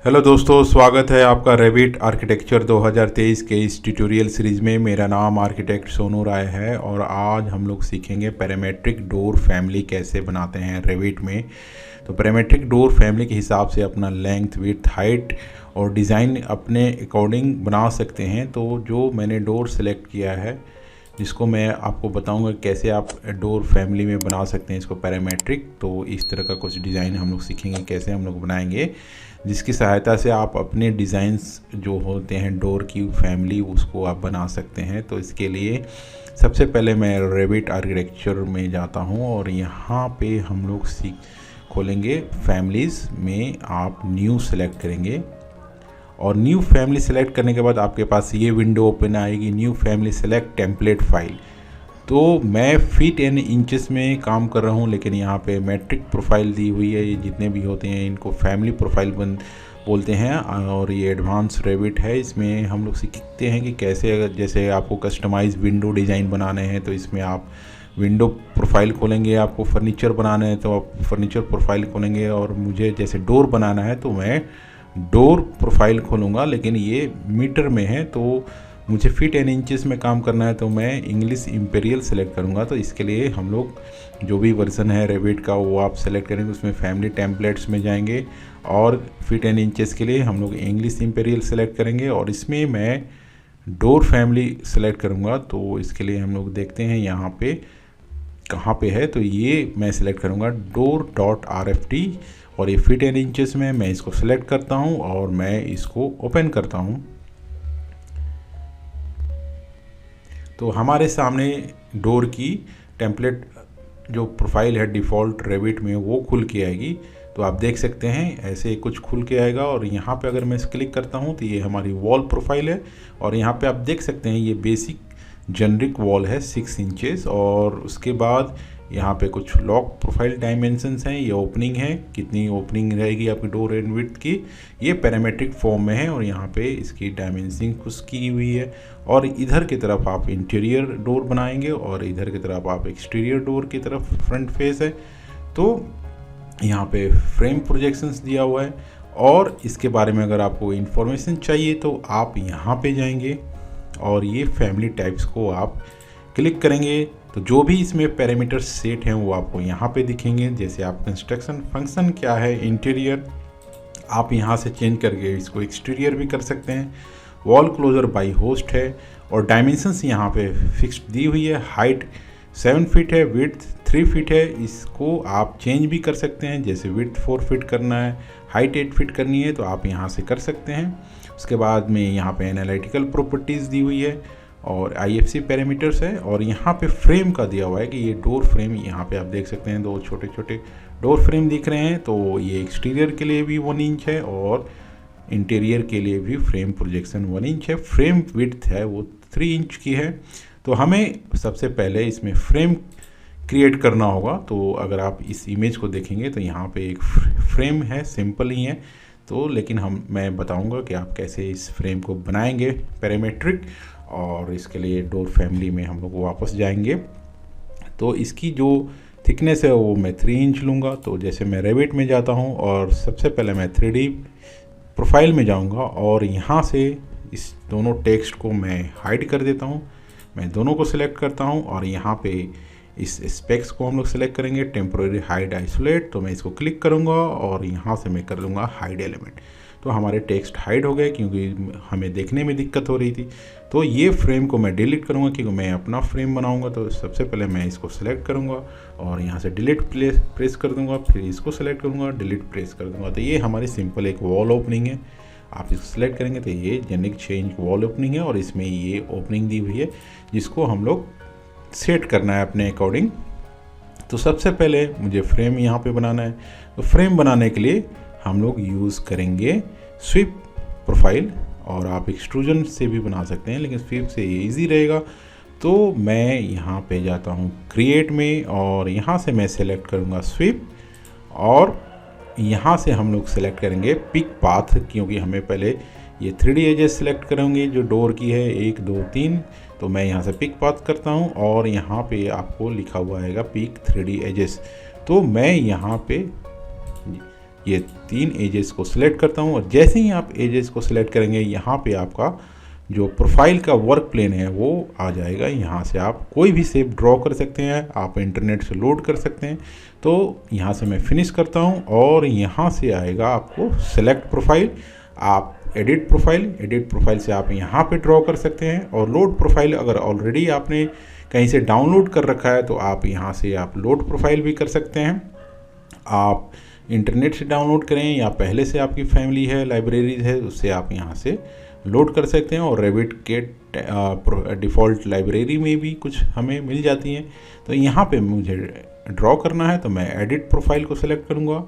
Hello दोस्तों, स्वागत है आपका रेविट आर्किटेक्चर 2023 के इस ट्यूटोरियल सीरीज़ में। मेरा नाम आर्किटेक्ट सोनू राय है और आज हम लोग सीखेंगे पैरामेट्रिक डोर फैमिली कैसे बनाते हैं रेविट में। तो पैरामेट्रिक डोर फैमिली के हिसाब से अपना लेंथ, विड्थ, हाइट और डिज़ाइन अपने अकॉर्डिंग बना सकते हैं। तो जो मैंने डोर सेलेक्ट किया है, जिसको मैं आपको बताऊंगा कैसे आप डोर फैमिली में बना सकते हैं इसको पैरामेट्रिक। तो इस तरह का कुछ डिज़ाइन हम लोग सीखेंगे कैसे हम लोग बनाएंगे, जिसकी सहायता से आप अपने डिज़ाइंस जो होते हैं डोर की फैमिली उसको आप बना सकते हैं। तो इसके लिए सबसे पहले मैं रेविट आर्किटेक्चर में जाता हूं और यहाँ पे हम लोग खोलेंगे फैमिलीज़ में। आप न्यू सेलेक्ट करेंगे और न्यू फैमिली सेलेक्ट करने के बाद आपके पास ये विंडो ओपन आएगी, new family select template file. तो मैं फीट एंड इंचेस में काम कर रहा हूँ, लेकिन यहाँ पे मैट्रिक प्रोफाइल दी हुई है। ये जितने भी होते हैं इनको फैमिली प्रोफाइल बोलते हैं और ये एडवांस रेविट है। इसमें हम लोग सीखते हैं कि कैसे, अगर जैसे आपको कस्टमाइज विंडो डिज़ाइन बनाने हैं तो इसमें आप विंडो प्रोफाइल खोलेंगे। आपको फर्नीचर बनाना है तो आप फर्नीचर प्रोफाइल खोलेंगे, और मुझे जैसे डोर बनाना है तो मैं डोर प्रोफाइल खोलूँगा, लेकिन ये मीटर में है तो मुझे फीट एंड इंचेस में काम करना है तो मैं इंग्लिश इंपीरियल सेलेक्ट करूँगा। तो इसके लिए हम लोग जो भी वर्जन है रेविट का वो आप सेलेक्ट करेंगे, उसमें फैमिली टेम्पलेट्स में जाएंगे और फीट एंड इंचेस के लिए हम लोग इंग्लिश इंपीरियल सेलेक्ट करेंगे और इसमें मैं डोर फैमिली सेलेक्ट करूँगा। तो इसके लिए हम लोग देखते हैं यहाँ पे कहाँ पे है, तो ये मैं सेलेक्ट करूँगा door.rft और ये फीट एंड इंचेस में मैं इसको सेलेक्ट करता हूँ और मैं इसको ओपन करता हूँ। तो हमारे सामने डोर की टेम्पलेट जो प्रोफाइल है डिफ़ॉल्ट रेविट में वो खुल के आएगी। तो आप देख सकते हैं ऐसे कुछ खुल के आएगा और यहाँ पे अगर मैं क्लिक करता हूँ तो ये हमारी वॉल प्रोफाइल है और यहाँ पे आप देख सकते हैं ये बेसिक जेनरिक वॉल है 6 इंचेस। और उसके बाद यहाँ पे कुछ लॉक प्रोफाइल डायमेंशंस हैं, ये ओपनिंग है, कितनी ओपनिंग रहेगी आपकी डोर एंड विड्थ की, ये पैरामेट्रिक फॉर्म में है और यहाँ पे इसकी डायमेंशनिंग कुछ की हुई है। और इधर की तरफ आप इंटीरियर डोर बनाएंगे और इधर की तरफ आप एक्सटीरियर डोर की तरफ फ्रंट फेस है। तो यहाँ पे फ्रेम प्रोजेक्शंस दिया हुआ है और इसके बारे में अगर आपको इन्फॉर्मेशन चाहिए तो आप यहाँ पे जाएंगे और ये फैमिली टाइप्स को आप क्लिक करेंगे तो जो भी इसमें पैरामीटर सेट हैं वो आपको यहाँ पे दिखेंगे। जैसे आप कंस्ट्रक्शन फंक्शन क्या है, इंटीरियर, आप यहाँ से चेंज करके इसको एक्सटीरियर भी कर सकते हैं। वॉल क्लोजर बाय होस्ट है और डायमेंशंस यहाँ पे फिक्स्ड दी हुई है। हाइट 7 फीट है, विड्थ 3 फीट है, इसको आप चेंज भी कर सकते हैं। जैसे विड्थ 4 फीट करना है, हाइट 8 फीट करनी है तो आप यहाँ से कर सकते हैं। उसके बाद में यहाँ पे एनालिटिकल प्रॉपर्टीज़ दी हुई है और IFC पैरामीटर्स है और यहाँ पे फ्रेम का दिया हुआ है कि ये डोर फ्रेम, यहाँ पे आप देख सकते हैं 2 छोटे छोटे डोर फ्रेम दिख रहे हैं। तो ये एक्सटीरियर के लिए भी 1 इंच है और इंटीरियर के लिए भी फ्रेम प्रोजेक्शन 1 इंच है। फ्रेम विड्थ है वो 3 इंच की है। तो हमें सबसे पहले इसमें फ्रेम क्रिएट करना होगा। तो अगर आप इस इमेज को देखेंगे तो यहाँ पे एक फ्रेम है, सिंपल ही है। तो लेकिन मैं बताऊंगा कि आप कैसे इस फ्रेम को बनाएंगे पैरामेट्रिक। और इसके लिए डोर फैमिली में हम लोग वापस जाएंगे तो इसकी जो थिकनेस है वो मैं 3 इंच लूँगा। तो जैसे मैं रेविट में जाता हूँ और सबसे पहले मैं 3D प्रोफाइल में जाऊँगा और यहाँ से इस दोनों टेक्स्ट को मैं हाइड कर देता हूँ। मैं दोनों को सिलेक्ट करता हूँ और यहाँ पे इस स्पेक्स को हम लोग सेलेक्ट करेंगे, टेम्पोरेरी हाइड आइसोलेट। तो मैं इसको क्लिक करूँगा और यहाँ से मैं कर लूँगा हाइड एलिमेंट। तो हमारे टेक्स्ट हाइड हो गए क्योंकि हमें देखने में दिक्कत हो रही थी। तो ये फ्रेम को मैं डिलीट करूँगा क्योंकि मैं अपना फ्रेम बनाऊँगा। तो सबसे पहले मैं इसको सेलेक्ट करूँगा और यहाँ से डिलीट प्रेस कर दूँगा, फिर इसको सेलेक्ट करूँगा, डिलीट प्रेस कर दूँगा। तो ये हमारी सिंपल एक वॉल ओपनिंग है। आप इसको सेलेक्ट करेंगे तो ये जेनिक चेंज वॉल ओपनिंग है और इसमें ये ओपनिंग दी हुई है जिसको हम लोग सेट करना है अपने अकॉर्डिंग। तो सबसे पहले मुझे फ्रेम यहाँ पे बनाना है। तो फ्रेम बनाने के लिए हम लोग यूज़ करेंगे स्वीप प्रोफाइल और आप एक्सट्रूजन से भी बना सकते हैं, लेकिन स्वीप से ये ईजी रहेगा। तो मैं यहाँ पे जाता हूँ क्रिएट में और यहाँ से मैं सेलेक्ट करूँगा स्वीप और यहाँ से हम लोग सेलेक्ट करेंगे पिक पाथ, क्योंकि हमें पहले ये 3D एजेस सेलेक्ट करेंगे जो डोर की है 1 2 3। तो मैं यहाँ से पिक पाथ करता हूँ और यहाँ पे आपको लिखा हुआ आएगा पिक 3D एजेस। तो मैं यहाँ पे ये 3 एजेस को सिलेक्ट करता हूँ और जैसे ही आप एजेस को सिलेक्ट करेंगे यहाँ पे आपका जो प्रोफाइल का वर्क प्लेन है वो आ जाएगा। यहाँ से आप कोई भी शेप ड्रॉ कर सकते हैं, आप इंटरनेट से लोड कर सकते हैं। तो यहाँ से मैं फिनिश करता हूँ और यहाँ से आएगा आपको सेलेक्ट प्रोफाइल, आप एडिट प्रोफाइल से आप यहाँ पे ड्रॉ कर सकते हैं। और लोड प्रोफाइल अगर ऑलरेडी आपने कहीं से डाउनलोड कर रखा है तो आप यहाँ से आप लोड प्रोफाइल भी कर सकते हैं। आप इंटरनेट से डाउनलोड करें या पहले से आपकी फैमिली है, लाइब्रेरीज है, उससे आप यहाँ से लोड कर सकते हैं। और रेविट के डिफ़ॉल्ट लाइब्रेरी में भी कुछ हमें मिल जाती हैं। तो यहाँ पे मुझे ड्रॉ करना है तो मैं एडिट प्रोफाइल को सिलेक्ट करूँगा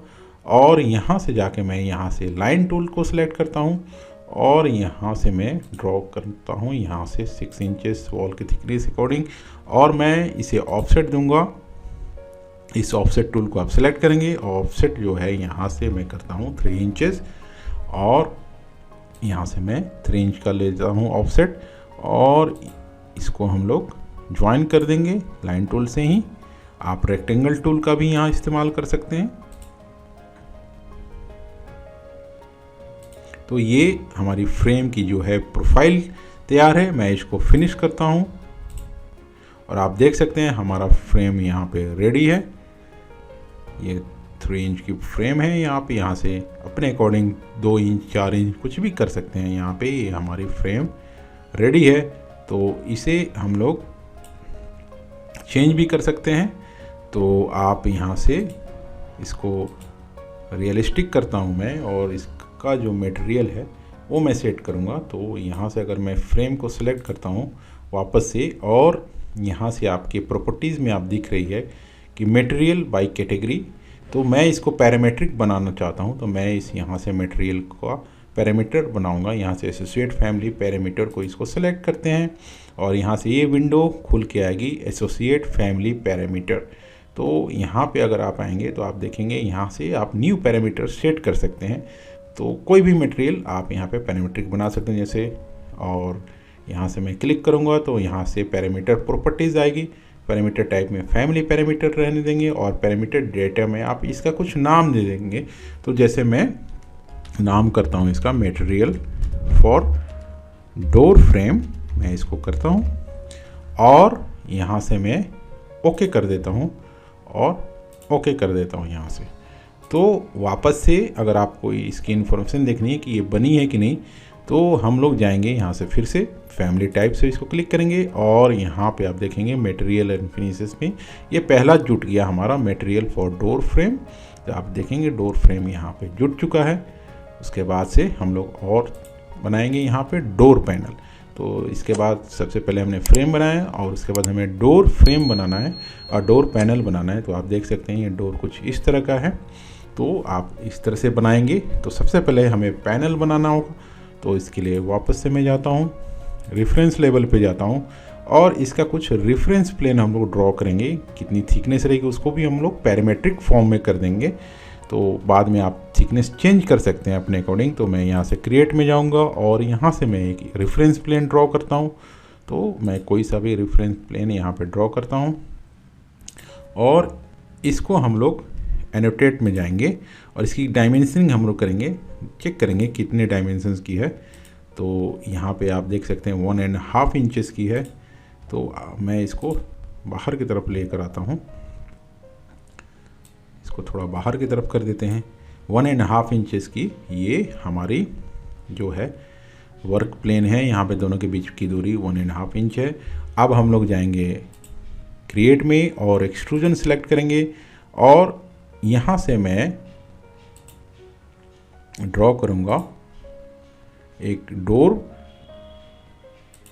और यहाँ से जाके मैं यहाँ से लाइन टूल को सिलेक्ट करता हूँ और यहाँ से मैं ड्रॉ करता हूँ यहाँ से 6 इंचेस वॉल की थिकनेस अकॉर्डिंग, और मैं इसे ऑफसेट दूंगा। इस ऑफसेट टूल को आप सिलेक्ट करेंगे। ऑफसेट जो है यहाँ से मैं करता हूँ 3 इंचेस और यहाँ से मैं 3 इंच का लेता हूँ ऑफसेट और इसको हम लोग ज्वाइन कर देंगे लाइन टूल से ही। आप रेक्टेंगल टूल का भी यहाँ इस्तेमाल कर सकते हैं। तो ये हमारी फ्रेम की जो है प्रोफाइल तैयार है। मैं इसको फिनिश करता हूँ और आप देख सकते हैं हमारा फ्रेम यहाँ पे रेडी है। ये 3 इंच की फ्रेम है। यहाँ से अपने अकॉर्डिंग 2 इंच 4 इंच कुछ भी कर सकते हैं। यहाँ पे ये हमारी फ्रेम रेडी है। तो इसे हम लोग चेंज भी कर सकते हैं। तो आप यहाँ से इसको रियलिस्टिक करता हूँ मैं और इसका जो मटेरियल है वो मैं सेट करूँगा। तो यहाँ से अगर मैं फ्रेम को सिलेक्ट करता हूँ वापस से और यहाँ से आपके प्रॉपर्टीज़ में आप दिख रही है कि मटेरियल बाय कैटेगरी, तो मैं इसको पैरामीट्रिक बनाना चाहता हूँ। तो मैं इस यहाँ से मटेरियल का पैरामीटर बनाऊँगा। यहाँ से एसोसिएट फैमिली पैरामीटर को इसको सेलेक्ट करते हैं और यहाँ से ये विंडो खुल के आएगी एसोसिएट फैमिली पैरामीटर। तो यहाँ पे अगर आप आएंगे तो आप देखेंगे यहाँ से आप न्यू पैरामीटर सेट कर सकते हैं। तो कोई भी मटेरियल आप यहाँ पे पैरामीट्रिक बना सकते हैं जैसे, और यहाँ से मैं क्लिक करूँगा तो यहाँ से पैरामीटर प्रॉपर्टीज़ आएगी। पैरामीटर टाइप में फैमिली पैरामीटर रहने देंगे और पैरामीटर डेटा में आप इसका कुछ नाम दे देंगे। तो जैसे मैं नाम करता हूँ इसका मटेरियल फॉर डोर फ्रेम, मैं इसको करता हूँ और यहाँ से मैं ओके कर देता हूँ और ओके कर देता हूँ यहाँ से। तो वापस से अगर आपको इसकी इन्फॉर्मेशन देखनी है कि ये बनी है कि नहीं, तो हम लोग जाएंगे यहाँ से फिर से फैमिली टाइप से इसको क्लिक करेंगे और यहाँ पे आप देखेंगे मटेरियल एंड फिनिशेस में ये पहला जुट गया हमारा मटेरियल फॉर डोर फ्रेम। तो आप देखेंगे डोर फ्रेम यहाँ पे जुट चुका है। उसके बाद से हम लोग और बनाएंगे यहाँ पे डोर पैनल। तो इसके बाद सबसे पहले हमने फ्रेम बनाया और उसके बाद हमें डोर फ्रेम बनाना है और डोर पैनल बनाना है। तो आप देख सकते हैं ये डोर कुछ इस तरह का है। तो आप इस तरह से बनाएंगे। तो सबसे पहले हमें पैनल बनाना होगा। तो इसके लिए वापस से मैं जाता हूँ रेफरेंस लेवल पे जाता हूँ और इसका कुछ रेफरेंस प्लेन हम लोग ड्रॉ करेंगे। कितनी थिकनेस रहेगी उसको भी हम लोग पैरामीट्रिक फॉर्म में कर देंगे। तो बाद में आप थिकनेस चेंज कर सकते हैं अपने अकॉर्डिंग। तो मैं यहाँ से क्रिएट में जाऊँगा और यहाँ से मैं एक रेफरेंस प्लेन ड्रॉ करता हूँ। तो मैं कोई सा भी रेफरेंस प्लेन यहाँ पे ड्रॉ करता हूँ और इसको हम लोग एनोटेट में जाएंगे और इसकी डायमेंशनिंग हम लोग करेंगे, चेक करेंगे कितने डायमेंशंस की है। तो यहाँ पे आप देख सकते हैं 1.5 इंचेस की है। तो मैं इसको बाहर की तरफ लेकर आता हूँ, इसको थोड़ा बाहर की तरफ कर देते हैं। 1.5 इंचेस की ये हमारी जो है वर्क प्लेन है। यहाँ पे दोनों के बीच की दूरी 1.5 इंच है। अब हम लोग जाएंगे क्रिएट में और एक्सट्रूजन सेलेक्ट करेंगे और यहाँ से मैं ड्रॉ करूँगा एक डोर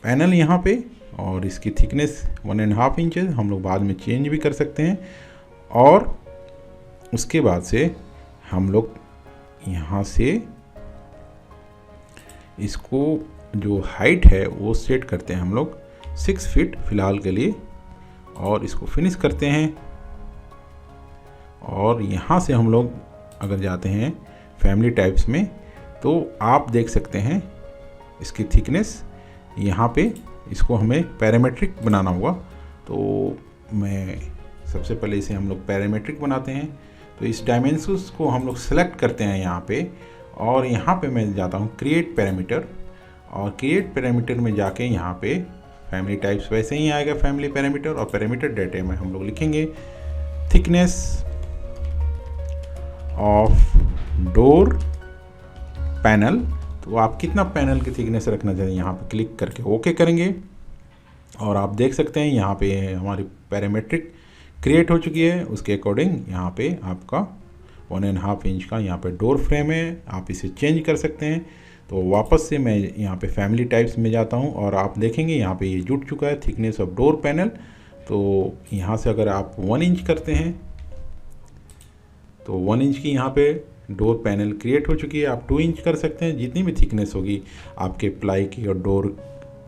पैनल यहाँ पे और इसकी थिकनेस 1.5 इंच है। हम लोग बाद में चेंज भी कर सकते हैं। और उसके बाद से हम लोग यहाँ से इसको जो हाइट है वो सेट करते हैं हम लोग 6 फीट फ़िलहाल के लिए और इसको फिनिश करते हैं। और यहाँ से हम लोग अगर जाते हैं फैमिली टाइप्स में तो आप देख सकते हैं इसकी थिकनेस यहाँ पे, इसको हमें पैरामीट्रिक बनाना होगा। तो मैं सबसे पहले इसे हम लोग पैरामीट्रिक बनाते हैं। तो इस डायमेंशंस को हम लोग सेलेक्ट करते हैं यहाँ पे, और यहाँ पे मैं जाता हूँ क्रिएट पैरामीटर, और क्रिएट पैरामीटर में जाके यहाँ पे फैमिली टाइप्स वैसे ही आएगा फैमिली पैरामीटर, और पैरामीटर डेटा में हम लोग लिखेंगे थिकनेस ऑफ डोर पैनल। तो आप कितना पैनल की थिकनेस रखना चाहते हैं यहाँ पे क्लिक करके ओके करेंगे, और आप देख सकते हैं यहाँ पे हमारी पैरामीट्रिक क्रिएट हो चुकी है। उसके अकॉर्डिंग यहाँ पे आपका 1.5 इंच का यहाँ पे डोर फ्रेम है, आप इसे चेंज कर सकते हैं। तो वापस से मैं यहाँ पे फैमिली टाइप्स में जाता हूँ, और आप देखेंगे यहाँ पे ये जुड़ चुका है थिकनेस ऑफ डोर पैनल। तो यहाँ से अगर आप 1 इंच करते हैं तो 1 इंच की यहाँ पे डोर पैनल क्रिएट हो चुकी है। आप 2 इंच कर सकते हैं, जितनी भी थिकनेस होगी आपके प्लाई की और डोर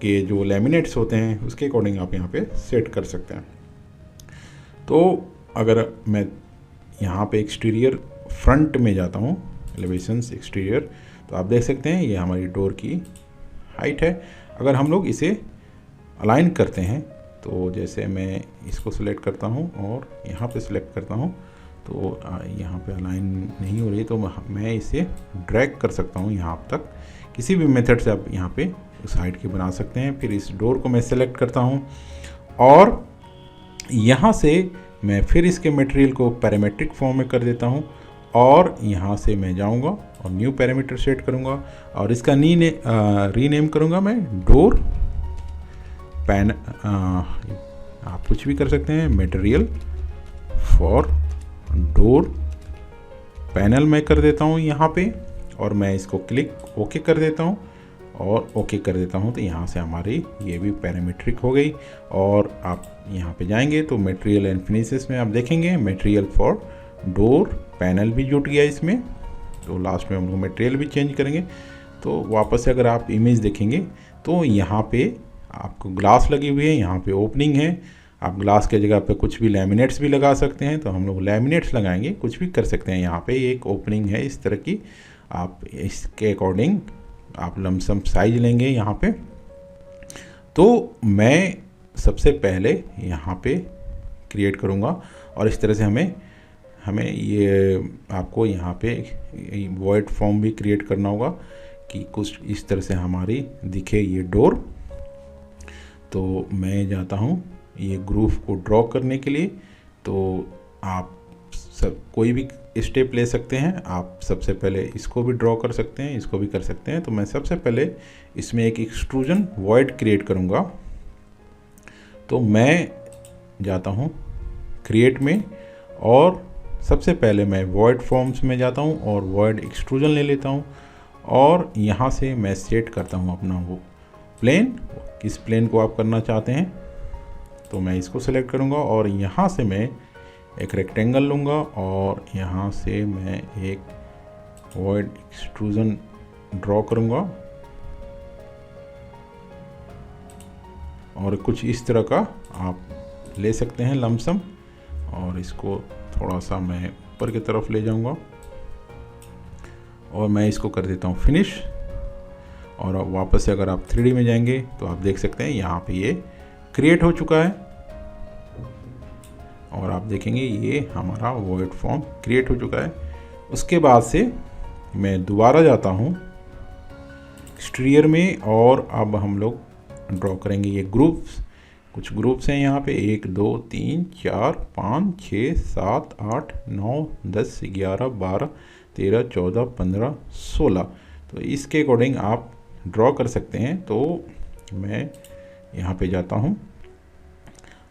के जो लैमिनेट्स होते हैं उसके अकॉर्डिंग आप यहाँ पे सेट कर सकते हैं। तो अगर मैं यहाँ पे एक्सटीरियर फ्रंट में जाता हूँ, एलिवेशंस एक्सटीरियर, तो आप देख सकते हैं ये हमारी डोर की हाइट है। अगर हम लोग इसे अलाइन करते हैं, तो जैसे मैं इसको सिलेक्ट करता हूँ और यहाँ पे सिलेक्ट करता हूँ, तो यहाँ पे अलाइन नहीं हो रही, तो मैं इसे ड्रैग कर सकता हूँ यहाँ तक। किसी भी मेथड से आप यहाँ पे उस हाइट की बना सकते हैं। फिर इस डोर को मैं सेलेक्ट करता हूँ, और यहाँ से मैं फिर इसके मटेरियल को पैरामीट्रिक फॉर्म में कर देता हूँ, और यहाँ से मैं जाऊँगा और न्यू पैरामीटर सेट करूँगा, और इसका रीनेम करूँगा मैं डोर पैन, आप कुछ भी कर सकते हैं, मटेरियल फॉर डोर पैनल मैं कर देता हूँ यहाँ पे, और मैं इसको क्लिक ओके कर देता हूँ, और ओके कर देता हूँ। तो यहाँ से हमारी ये भी पैरामीट्रिक हो गई। और आप यहाँ पे जाएंगे तो मटेरियल एंड फिनिशेस में आप देखेंगे मटेरियल फॉर डोर पैनल भी जुट गया इसमें। तो लास्ट में हम लोग मटेरियल भी चेंज करेंगे। तो वापस से अगर आप इमेज देखेंगे तो यहाँ पे आपको ग्लास लगी हुई है, यहाँ पे ओपनिंग है। आप ग्लास के जगह पे कुछ भी लैमिनेट्स भी लगा सकते हैं, तो हम लोग लैमिनेट्स लगाएंगे, कुछ भी कर सकते हैं। यहाँ पे एक ओपनिंग है इस तरह की, आप इसके अकॉर्डिंग आप लमसम साइज लेंगे यहाँ पे। तो मैं सबसे पहले यहाँ पे क्रिएट करूँगा, और इस तरह से हमें ये आपको यहाँ पे वॉइड फॉर्म भी क्रिएट करना होगा कि कुछ इस तरह से हमारी दिखे ये डोर। तो मैं जाता हूँ ये ग्रूव को ड्रॉ करने के लिए। तो आप सब कोई भी स्टेप ले सकते हैं। आप सबसे पहले इसको भी ड्रॉ कर सकते हैं, इसको भी कर सकते हैं। तो मैं सबसे पहले इसमें एक एक्सट्रूजन वॉइड क्रिएट करूँगा। तो मैं जाता हूँ क्रिएट में, और सबसे पहले मैं वॉइड फॉर्म्स में जाता हूँ और वॉइड एक्सट्रूजन ले लेता हूँ, और यहाँ से मैं सेट करता हूँ अपना वो प्लेन, किस प्लेन को आप करना चाहते हैं। तो मैं इसको सेलेक्ट करूँगा, और यहाँ से मैं एक रेक्टेंगल लूँगा, और यहाँ से मैं एक वॉइड एक्सट्रूजन ड्रॉ करूँगा, और कुछ इस तरह का आप ले सकते हैं लमसम। और इसको थोड़ा सा मैं ऊपर की तरफ ले जाऊँगा, और मैं इसको कर देता हूँ फिनिश। और वापस से अगर आप 3D में जाएंगे तो आप देख सकते हैं यहाँ पे ये क्रिएट हो चुका है, और आप देखेंगे ये हमारा वॉइड फॉर्म क्रिएट हो चुका है। उसके बाद से मैं दोबारा जाता हूँ एक्सटीरियर में, और अब हम लोग ड्रॉ करेंगे ये ग्रुप्स। कुछ ग्रुप्स हैं यहाँ पे 1 2 3 4 5 6 7 8 9 10 11 12 13 14 15 16। तो इसके अकॉर्डिंग आप ड्रॉ कर सकते हैं। तो मैं यहाँ पे जाता हूँ,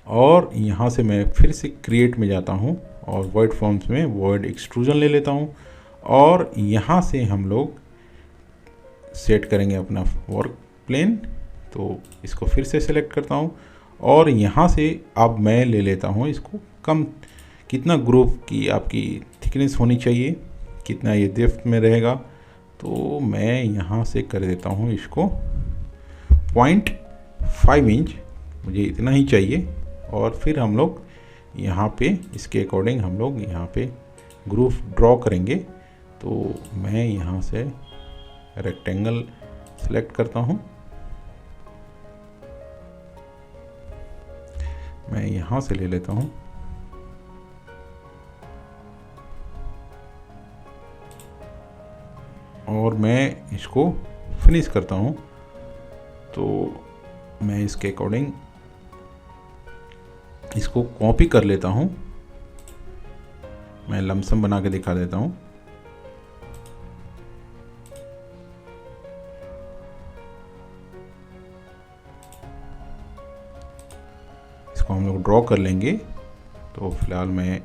और यहाँ से मैं फिर से क्रिएट में जाता हूँ, और वॉइड फॉर्म्स में वॉइड एक्सट्रूजन ले लेता हूँ, और यहाँ से हम लोग सेट करेंगे अपना वर्क प्लेन। तो इसको फिर से सेलेक्ट करता हूँ, और यहाँ से अब मैं ले लेता हूँ इसको कम, कितना ग्रुप की आपकी थिकनेस होनी चाहिए, कितना ये डेप्थ में रहेगा। तो मैं यहाँ से कर देता हूँ इसको 0.5 इंच, मुझे इतना ही चाहिए। और फिर हम लोग यहाँ पे इसके अकॉर्डिंग हम लोग यहाँ पे ग्रुप ड्रॉ करेंगे। तो मैं यहाँ से रेक्टेंगल सेलेक्ट करता हूँ, मैं यहाँ से ले लेता हूँ और मैं इसको फिनिश करता हूँ। तो मैं इसके अकॉर्डिंग इसको कॉपी कर लेता हूँ। मैं लमसम बना के दिखा देता हूँ। इसको हम लोग ड्रॉ कर लेंगे। तो फिलहाल मैं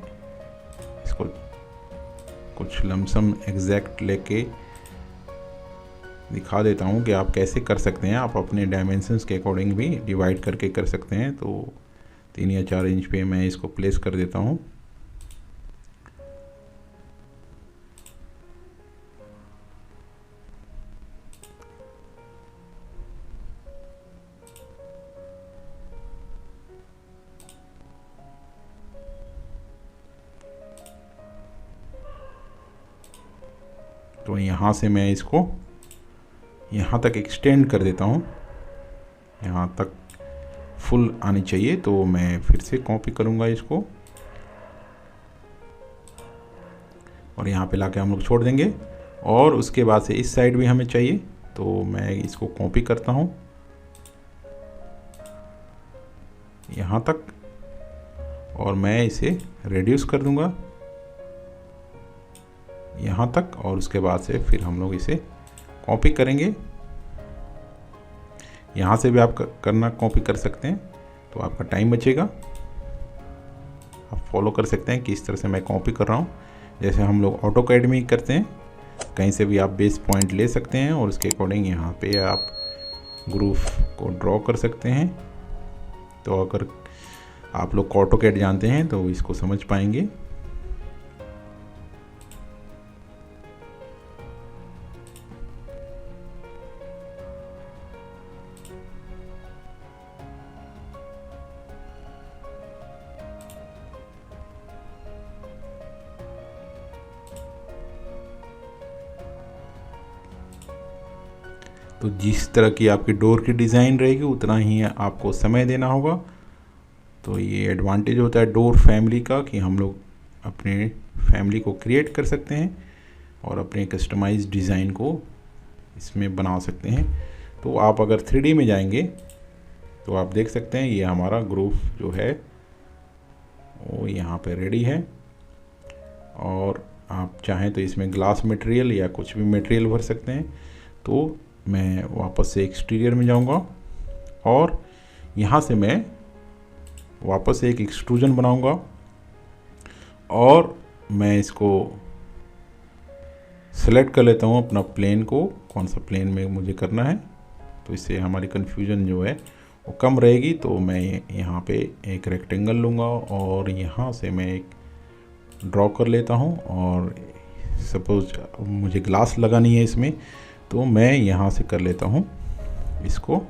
इसको कुछ लमसम एग्जैक्ट लेके दिखा देता हूँ कि आप कैसे कर सकते हैं। आप अपने डायमेंशंस के अकॉर्डिंग भी डिवाइड करके कर सकते हैं। तो 3 या 4 इंच पे मैं इसको प्लेस कर देता हूँ। तो यहाँ से मैं इसको यहाँ तक एक्सटेंड कर देता हूँ। यहाँ तक फुल आनी चाहिए। तो मैं फिर से कॉपी करूँगा इसको और यहाँ पे लाके हम लोग छोड़ देंगे। और उसके बाद से इस साइड भी हमें चाहिए, तो मैं इसको कॉपी करता हूँ यहाँ तक और मैं इसे रेड्यूस कर दूँगा यहाँ तक। और उसके बाद से फिर हम लोग इसे कॉपी करेंगे। यहाँ से भी आप करना कॉपी कर सकते हैं, तो आपका टाइम बचेगा। आप फॉलो कर सकते हैं कि इस तरह से मैं कॉपी कर रहा हूँ, जैसे हम लोग ऑटोकैड में करते हैं। कहीं से भी आप बेस पॉइंट ले सकते हैं और उसके अकॉर्डिंग यहाँ पे आप ग्रुप को ड्रॉ कर सकते हैं। तो अगर आप लोग ऑटोकैड जानते हैं तो इसको समझ पाएंगे। तो जिस तरह की आपकी डोर की डिज़ाइन रहेगी उतना ही आपको समय देना होगा। तो ये एडवांटेज होता है डोर फैमिली का कि हम लोग अपने फैमिली को क्रिएट कर सकते हैं और अपने कस्टमाइज डिज़ाइन को इसमें बना सकते हैं। तो आप अगर 3D में जाएंगे तो आप देख सकते हैं ये हमारा ग्रुप जो है वो यहाँ पे रेडी है। और आप चाहें तो इसमें ग्लास मटेरियल या कुछ भी मटेरियल भर सकते हैं। तो मैं वापस से एक्सटीरियर में जाऊंगा और यहाँ से मैं वापस से एक एक्सट्रूजन बनाऊंगा और मैं इसको सेलेक्ट कर लेता हूँ अपना प्लेन को, कौन सा प्लेन में मुझे करना है। तो इससे हमारी कन्फ्यूजन जो है वो कम रहेगी। तो मैं यहाँ पे एक रेक्टेंगल लूँगा और यहाँ से मैं एक ड्रॉ कर लेता हूँ। और सपोज मुझे ग्लास लगानी है इसमें, तो मैं यहाँ से कर लेता हूँ इसको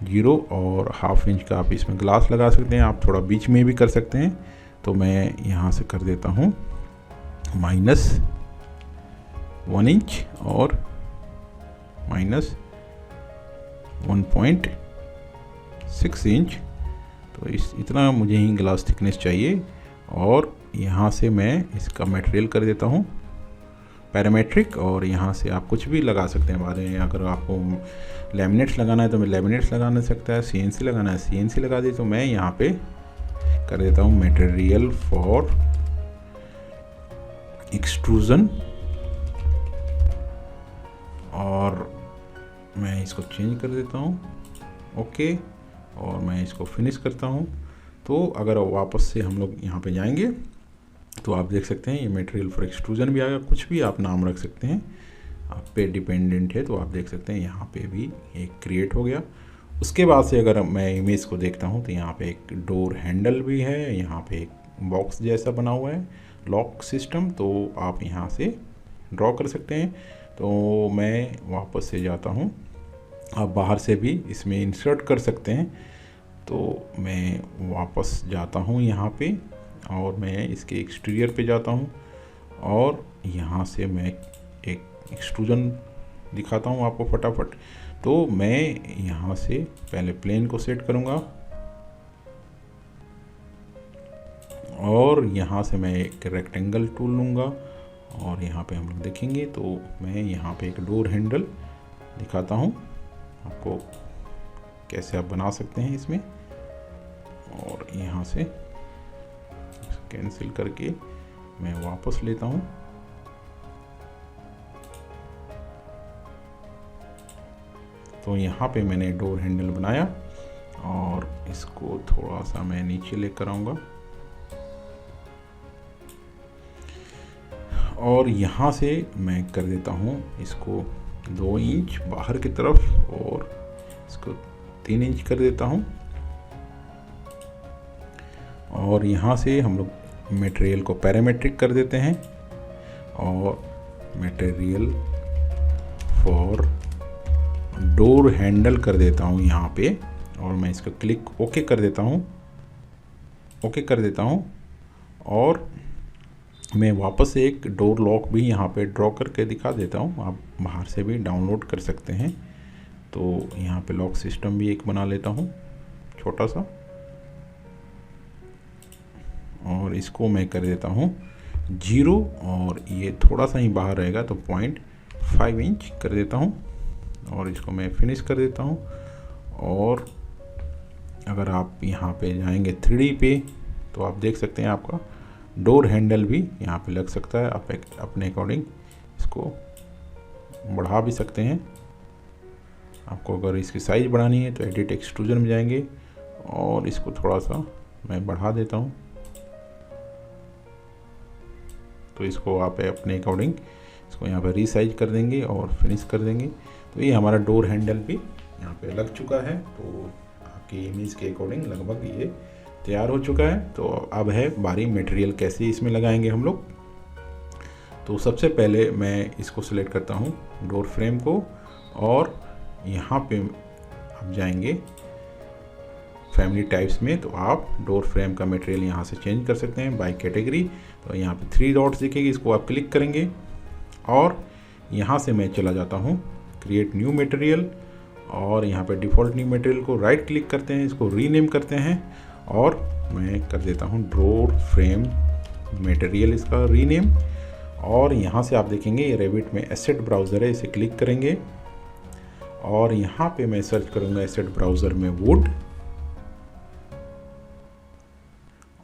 0 और ½ इंच का आप इसमें ग्लास लगा सकते हैं। आप थोड़ा बीच में भी कर सकते हैं। तो मैं यहाँ से कर देता हूँ -1 इंच और -1.6 इंच। तो इतना मुझे ही ग्लास थिकनेस चाहिए। और यहाँ से मैं इसका मटेरियल कर देता हूँ पैरामेट्रिक। और यहाँ से आप कुछ भी लगा सकते हैं बाद में। अगर आपको लैमिनेट्स लगाना है तो मैं लैमिनेट्स लगाना सकता है, CNC लगाना है CNC लगा दी। तो मैं यहाँ पे कर देता हूँ मटेरियल फॉर एक्सट्रूजन और मैं इसको चेंज कर देता हूँ ओके। और मैं इसको फिनिश करता हूँ। तो अगर वापस से हम लोग यहाँ पे जाएंगे तो आप देख सकते हैं ये मटेरियल फॉर एक्सट्रूजन भी आ गया। कुछ भी आप नाम रख सकते हैं, आप पे डिपेंडेंट है। तो आप देख सकते हैं यहाँ पे भी एक क्रिएट हो गया। उसके बाद से अगर मैं इमेज को देखता हूँ तो यहाँ पे एक डोर हैंडल भी है, यहाँ पे एक बॉक्स जैसा बना हुआ है लॉक सिस्टम। तो आप यहाँ से ड्रॉ कर सकते हैं। तो मैं वापस से जाता हूँ, आप बाहर से भी इसमें इंसर्ट कर सकते हैं। तो मैं वापस जाता हूँ यहाँ पे और मैं इसके एक्सटीरियर पे जाता हूँ और यहाँ से मैं एक एक्सट्रूजन दिखाता हूँ आपको फटाफट। तो मैं यहाँ से पहले प्लेन को सेट करूँगा और यहाँ से मैं एक रेक्टेंगल टूल लूँगा और यहाँ पे हम लोग देखेंगे तो मैं यहाँ पे एक डोर हैंडल दिखाता हूँ आपको कैसे आप बना सकते हैं इसमें। और यहाँ से कैंसिल करके मैं वापस लेता हूँ। तो यहाँ पे मैंने डोर हैंडल बनाया और इसको थोड़ा सा मैं नीचे लेकर आऊँगा और यहाँ से मैं कर देता हूँ इसको 2 इंच बाहर की तरफ और इसको 3 इंच कर देता हूँ। और यहाँ से हम लोग मटेरियल को पैरामेट्रिक कर देते हैं और मटेरियल फॉर डोर हैंडल कर देता हूँ यहाँ पे। और मैं इसका क्लिक ओके कर देता हूँ और मैं वापस से एक डोर लॉक भी यहाँ पे ड्रॉ करके दिखा देता हूँ। आप बाहर से भी डाउनलोड कर सकते हैं। तो यहाँ पे लॉक सिस्टम भी एक बना लेता हूँ छोटा सा और इसको मैं कर देता हूँ 0 और ये थोड़ा सा ही बाहर रहेगा तो 0.5 इंच कर देता हूँ और इसको मैं फिनिश कर देता हूँ। और अगर आप यहाँ पे जाएंगे 3D पे तो आप देख सकते हैं आपका डोर हैंडल भी यहाँ पे लग सकता है। आप अपने अकॉर्डिंग इसको बढ़ा भी सकते हैं। आपको अगर इसकी साइज़ बढ़ानी है तो एडिट एक्सट्रूजन में जाएंगे और इसको थोड़ा सा मैं बढ़ा देता हूँ। तो इसको आप अपने अकॉर्डिंग इसको यहाँ पर रीसाइज कर देंगे और फिनिश कर देंगे। तो ये हमारा डोर हैंडल भी यहाँ पे लग चुका है। तो आपकी इमेज के अकॉर्डिंग लगभग ये तैयार हो चुका है। तो अब है बारी मटेरियल कैसे इसमें लगाएंगे हम लोग। तो सबसे पहले मैं इसको सिलेक्ट करता हूँ डोर फ्रेम को और यहाँ पे आप जाएंगे फैमिली टाइप्स में तो आप डोर फ्रेम का मटेरियल यहाँ से चेंज कर सकते हैं बाय कैटेगरी। तो यहाँ पे 3 डॉट्स दिखेगी, इसको आप क्लिक करेंगे और यहाँ से मैं चला जाता हूँ क्रिएट न्यू मटेरियल और यहाँ पे डिफ़ॉल्ट न्यू मटेरियल को राइट क्लिक करते हैं, इसको रीनेम करते हैं और मैं कर देता हूँ डोर फ्रेम मटेरियल इसका रीनेम। और यहाँ से आप देखेंगे ये रेविट में एसेट ब्राउज़र है, इसे क्लिक करेंगे और यहाँ पे मैं सर्च करूँगा एसेट ब्राउज़र में वुड।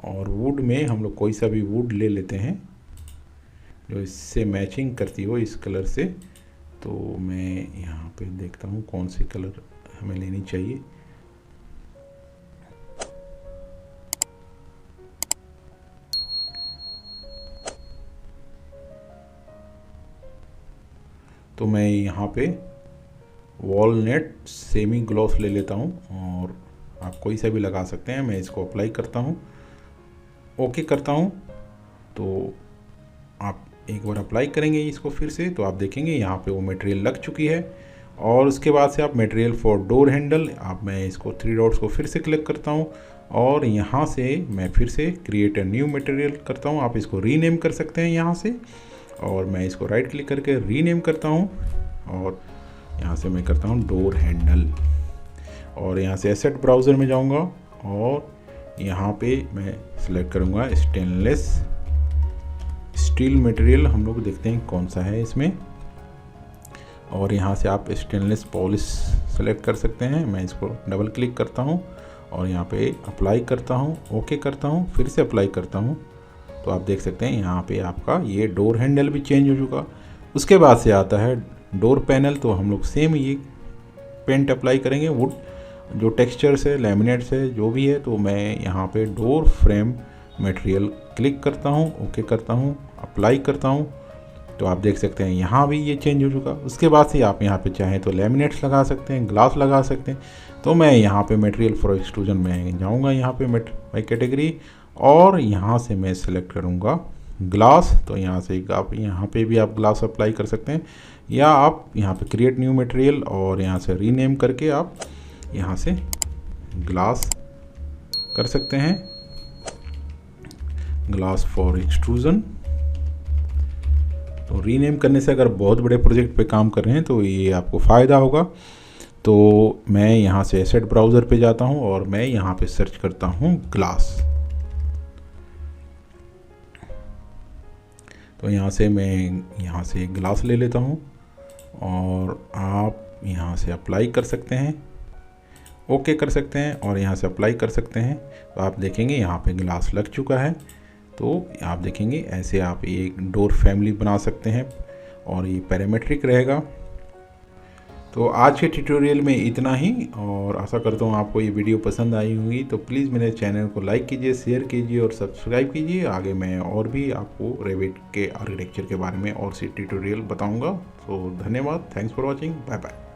और वुड में हम लोग कोई सा भी वुड ले लेते हैं जो इससे मैचिंग करती हो इस कलर से। तो मैं यहाँ पे देखता हूँ कौन सी कलर हमें लेनी चाहिए। तो मैं यहाँ पे वॉलनट सेमी ग्लॉस ले लेता हूँ और आप कोई सा भी लगा सकते हैं। मैं इसको अप्लाई करता हूँ, ओके करता हूँ। तो आप एक बार अप्लाई करेंगे इसको फिर से तो आप देखेंगे यहाँ पे वो मटेरियल लग चुकी है। और उसके बाद से आप मटेरियल फॉर डोर हैंडल मैं इसको 3 डॉट्स को फिर से क्लिक करता हूँ और यहाँ से मैं फिर से क्रिएट अ न्यू मटेरियल करता हूँ। आप इसको रीनेम कर सकते हैं यहाँ से और मैं इसको राइट क्लिक करके रीनेम करता हूँ और यहाँ से मैं करता हूँ डोर हैंडल। और यहाँ से एसेट ब्राउज़र में जाऊँगा और यहाँ पे मैं सिलेक्ट करूँगा स्टेनलेस स्टील मटेरियल। हम लोग देखते हैं कौन सा है इसमें और यहाँ से आप स्टेनलेस पॉलिश सेलेक्ट कर सकते हैं। मैं इसको डबल क्लिक करता हूँ और यहाँ पे अप्लाई करता हूँ, ओके करता हूँ, फिर से अप्लाई करता हूँ। तो आप देख सकते हैं यहाँ पे आपका ये डोर हैंडल भी चेंज हो चुका। उसके बाद से आता है डोर पैनल। तो हम लोग सेम ये पेंट अप्लाई करेंगे, वुड जो टेक्सचर्स है, लैमिनेट्स है, जो भी है। तो मैं यहाँ पे डोर फ्रेम मटेरियल क्लिक करता हूँ, ओके करता हूँ, अप्लाई करता हूँ। तो आप देख सकते हैं यहाँ भी ये चेंज हो चुका। उसके बाद से आप यहाँ पे चाहें तो लैमिनेट्स लगा सकते हैं, ग्लास लगा सकते हैं। तो मैं यहाँ पे मटेरियल फॉर एक्सट्रूजन में जाऊँगा यहाँ पे बाय कैटेगरी और यहाँ से मैं सेलेक्ट करूँगा ग्लास। तो यहाँ से आप यहाँ पे भी आप ग्लास अप्लाई कर सकते हैं या आप यहाँ पे क्रिएट न्यू मटेरियल और यहाँ से रीनेम करके आप यहाँ से ग्लास कर सकते हैं, ग्लास फॉर एक्सट्रूजन। तो रीनेम करने से अगर बहुत बड़े प्रोजेक्ट पे काम कर रहे हैं तो ये आपको फ़ायदा होगा। तो मैं यहाँ से एसेट ब्राउज़र पे जाता हूँ और मैं यहाँ पे सर्च करता हूँ ग्लास। तो यहाँ से मैं यहाँ से एक ग्लास ले लेता हूँ और आप यहाँ से अप्लाई कर सकते हैं, ओके कर सकते हैं और यहाँ से अप्लाई कर सकते हैं। तो आप देखेंगे यहाँ पे ग्लास लग चुका है। तो आप देखेंगे ऐसे आप एक डोर फैमिली बना सकते हैं और ये पैरामेट्रिक रहेगा। तो आज के ट्यूटोरियल में इतना ही, और आशा करता हूँ आपको ये वीडियो पसंद आई होगी। तो प्लीज़ मेरे चैनल को लाइक कीजिए, शेयर कीजिए और सब्सक्राइब कीजिए। आगे मैं और भी आपको रेविट के आर्किटेक्चर के बारे में और सी ट्यूटोरियल बताऊँगा। तो धन्यवाद, thanks for watching, bye bye.